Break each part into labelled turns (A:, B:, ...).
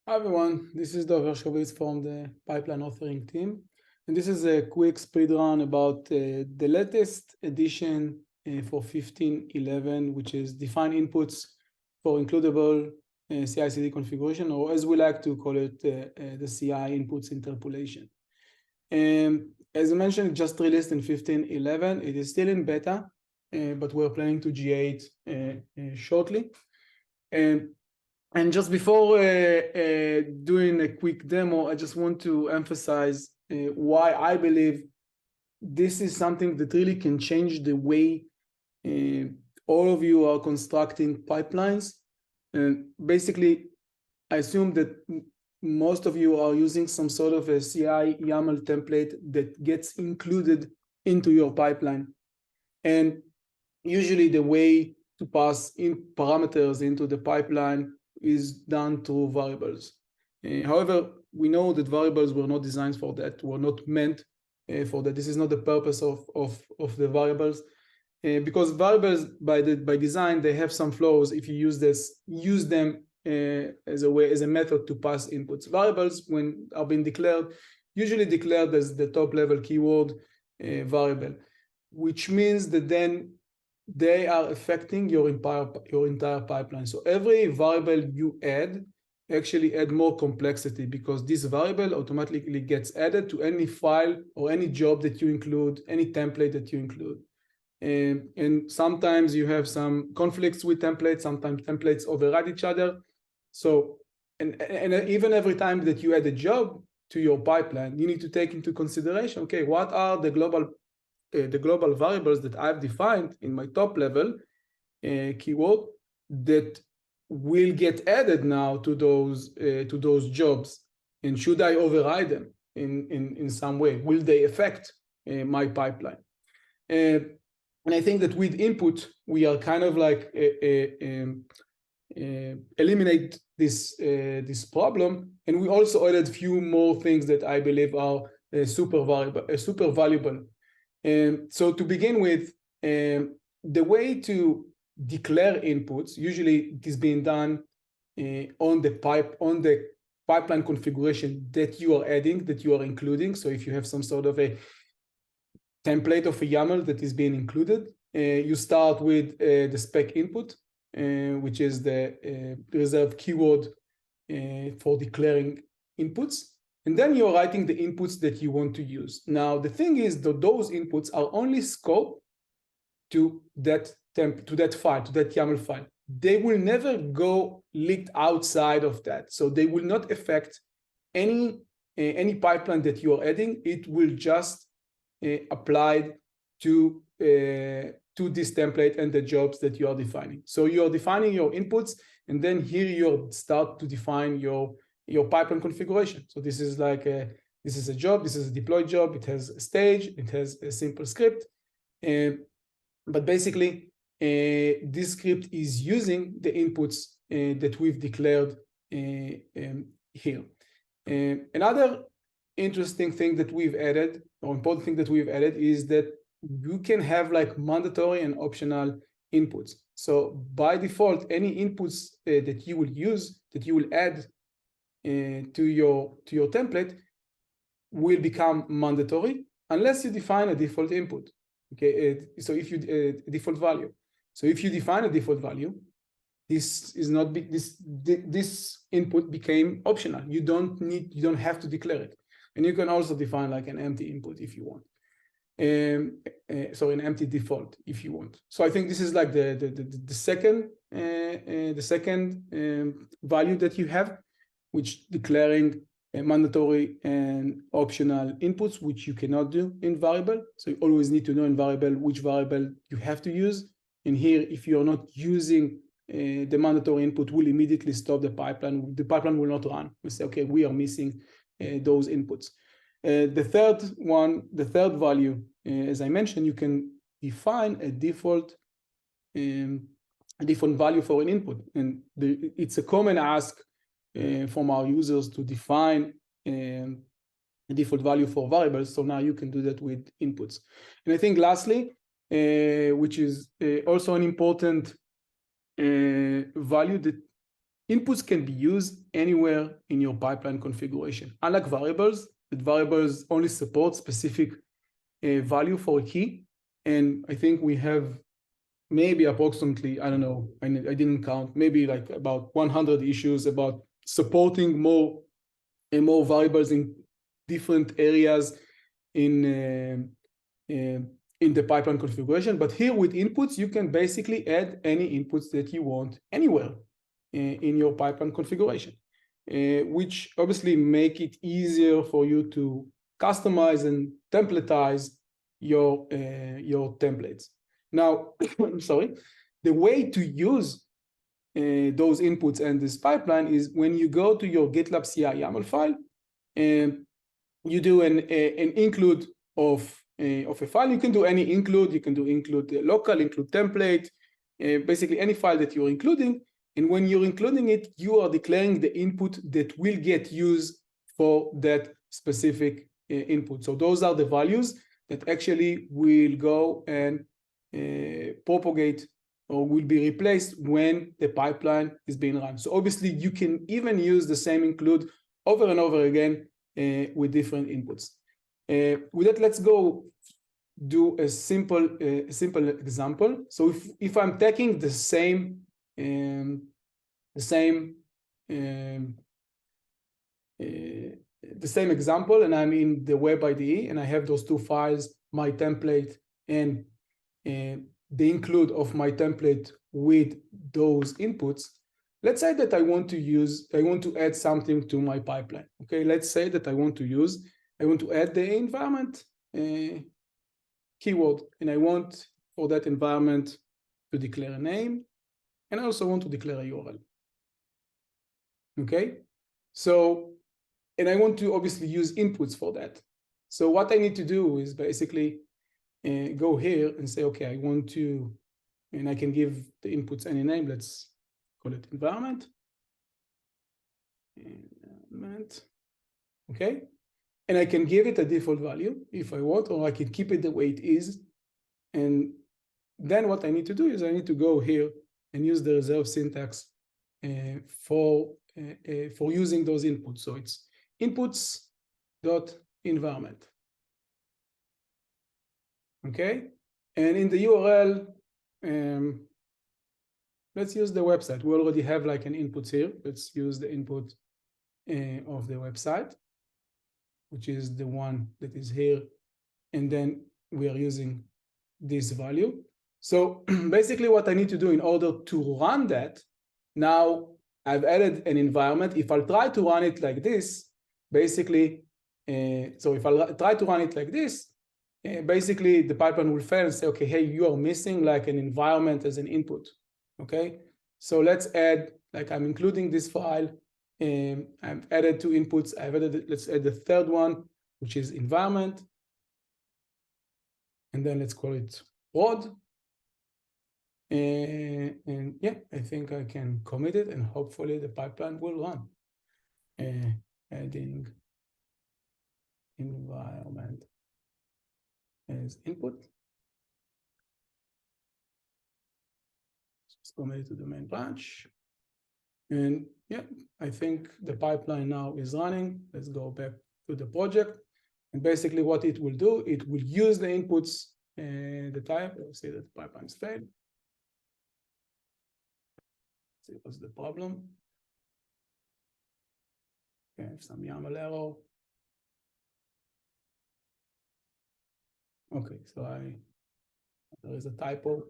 A: Hi everyone, this is Dov Hershkovitz from the Pipeline Authoring team. And this is a quick speed run about the latest edition for 15.11, which is define inputs for includable CI/CD configuration, or as we like to call it, the CI inputs interpolation. As I mentioned, it just released in 15.11. It is still in beta, but we're planning to G8 shortly. And just before doing a quick demo, I just want to emphasize why I believe this is something that really can change the way all of you are constructing pipelines. And basically, I assume that most of you are using some sort of a CI YAML template that gets included into your pipeline. And usually the way to pass in parameters into the pipeline is done through variables. However, we know that variables were not designed for that, were not meant for that. This is not the purpose of the variables, because variables by design, they have some flaws. If you use them as a method to pass inputs. Variables, when are being declared, usually declared as the top level keyword variable, which means that then they are affecting your entire pipeline. So every variable you add actually add more complexity, because this variable automatically gets added to any file or any job that you include, any template that you include. And sometimes you have some conflicts with templates, sometimes templates override each other. So, and even every time that you add a job to your pipeline, you need to take into consideration, okay, what are the global variables that I've defined in my top level keyword that will get added now to those jobs, and should I override them in some way? Will they affect my pipeline? And I think that with input, we are kind of like eliminate this problem, and we also added a few more things that I believe are super valuable. So to begin with, the way to declare inputs, usually it is being done on the pipeline configuration that you are adding, that you are including. So if you have some sort of a template of a YAML that is being included, you start with the spec input, which is the reserved keyword for declaring inputs. And then you're writing the inputs that you want to use. Now, the thing is that those inputs are only scoped to that file, to that YAML file. They will never go leaked outside of that. So they will not affect any pipeline that you are adding. It will just apply to this template and the jobs that you are defining. So you're defining your inputs, and then here you start to define your pipeline configuration. So this is like this is a job, this is a deployed job, it has a stage, it has a simple script. But basically, this script is using the inputs that we've declared here. Another interesting thing that we've added, or important thing that we've added, is that you can have like mandatory and optional inputs. So by default, any inputs that you will use, that you will add to your template, will become mandatory unless you define a default input. Okay, so if you default value. So if you define a default value, this input became optional. You don't have to declare it, and you can also define like an empty input if you want. So an empty default if you want. So I think this is like the second value that you have, which declaring mandatory and optional inputs, which you cannot do in variable. So you always need to know in variable which variable you have to use. And here, if you're not using the mandatory input, will immediately stop the pipeline. The pipeline will not run. We say, okay, we are missing those inputs. The third value, as I mentioned, you can define a default value for an input. And it's a common ask from our users to define a default value for variables. So now you can do that with inputs. And I think lastly, which is also an important value that inputs can be used anywhere in your pipeline configuration. Unlike variables, that variables only support specific value for a key. And I think we have maybe approximately, I don't know, I didn't count, maybe like about 100 issues about supporting more and more variables in different areas in the pipeline configuration. But here with inputs, you can basically add any inputs that you want anywhere in your pipeline configuration, which obviously make it easier for you to customize and templatize your templates. Now, sorry, the way to use those inputs and this pipeline is when you go to your GitLab CI YAML file, and you do an include of a file. You can do any include. You can do include local, include template, basically any file that you're including. And when you're including it, you are declaring the input that will get used for that specific input. So those are the values that actually will go and propagate or will be replaced when the pipeline is being run. So obviously you can even use the same include over and over again with different inputs. With that, let's go do a simple example. So if I'm taking the same example, and I'm in the web IDE, and I have those two files, my template and the include of my template with those inputs. Let's say that I want to add something to my pipeline. Okay, let's say that I want to add the environment keyword, and I want for that environment to declare a name, and I also want to declare a URL. Okay, so, and I want to obviously use inputs for that. So what I need to do is basically go here and say, okay, I want to, and I can give the inputs any name. Let's call it environment. Okay, and I can give it a default value if I want, or I can keep it the way it is. And then what I need to do is I need to go here and use the reserve syntax for using those inputs. So it's inputs.environment. Okay, and in the URL, let's use the website. We already have like an input here. Let's use the input of the website, which is the one that is here. And then we are using this value. So basically what I need to do in order to run that, now I've added an environment. If I'll try to run it like this, basically, so if I'll try to run it like this, basically the pipeline will fail and say, okay, hey, you are missing like an environment as an input. Okay, so let's add, like I'm including this file, and I've added two inputs. I've added, let's add the third one, which is environment. And then let's call it prod. And yeah, I think I can commit it, and hopefully the pipeline will run. Adding environment as input. Just commit it to the main branch. And yeah, I think the pipeline now is running. Let's go back to the project. And basically what it will do, it will use the inputs and the type. We'll see that the pipeline's failed. See what's the problem. Okay, some YAML error. Okay, so there is a typo.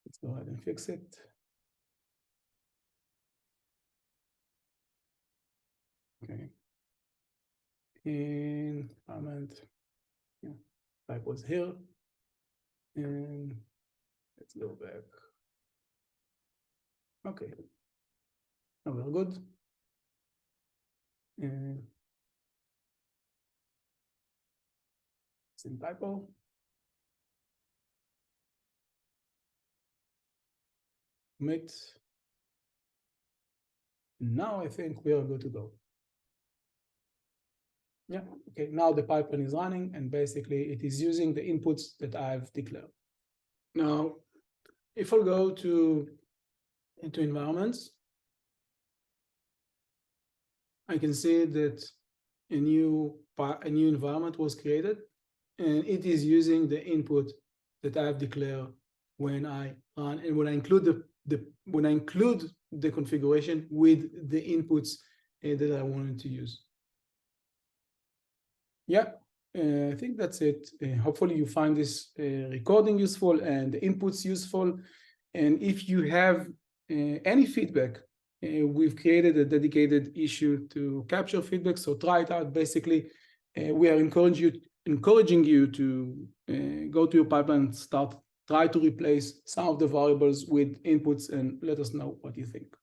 A: Let's go ahead and fix it. Okay. Environment, yeah, typos here. And let's go back. Okay. Now we're good. And same typo. Commit. Now I think we are good to go. Yeah, okay, now the pipeline is running, and basically it is using the inputs that I've declared. Now, if I go into environments, I can see that a new environment was created, and it is using the input that I have declared when I run, and when I include the configuration with the inputs that I wanted to use. Yeah, I think that's it. Hopefully you find this recording useful and the inputs useful. And if you have any feedback, we've created a dedicated issue to capture feedback, so try it out. Basically, we are encouraging you to go to your pipeline and try to replace some of the variables with inputs, and let us know what you think.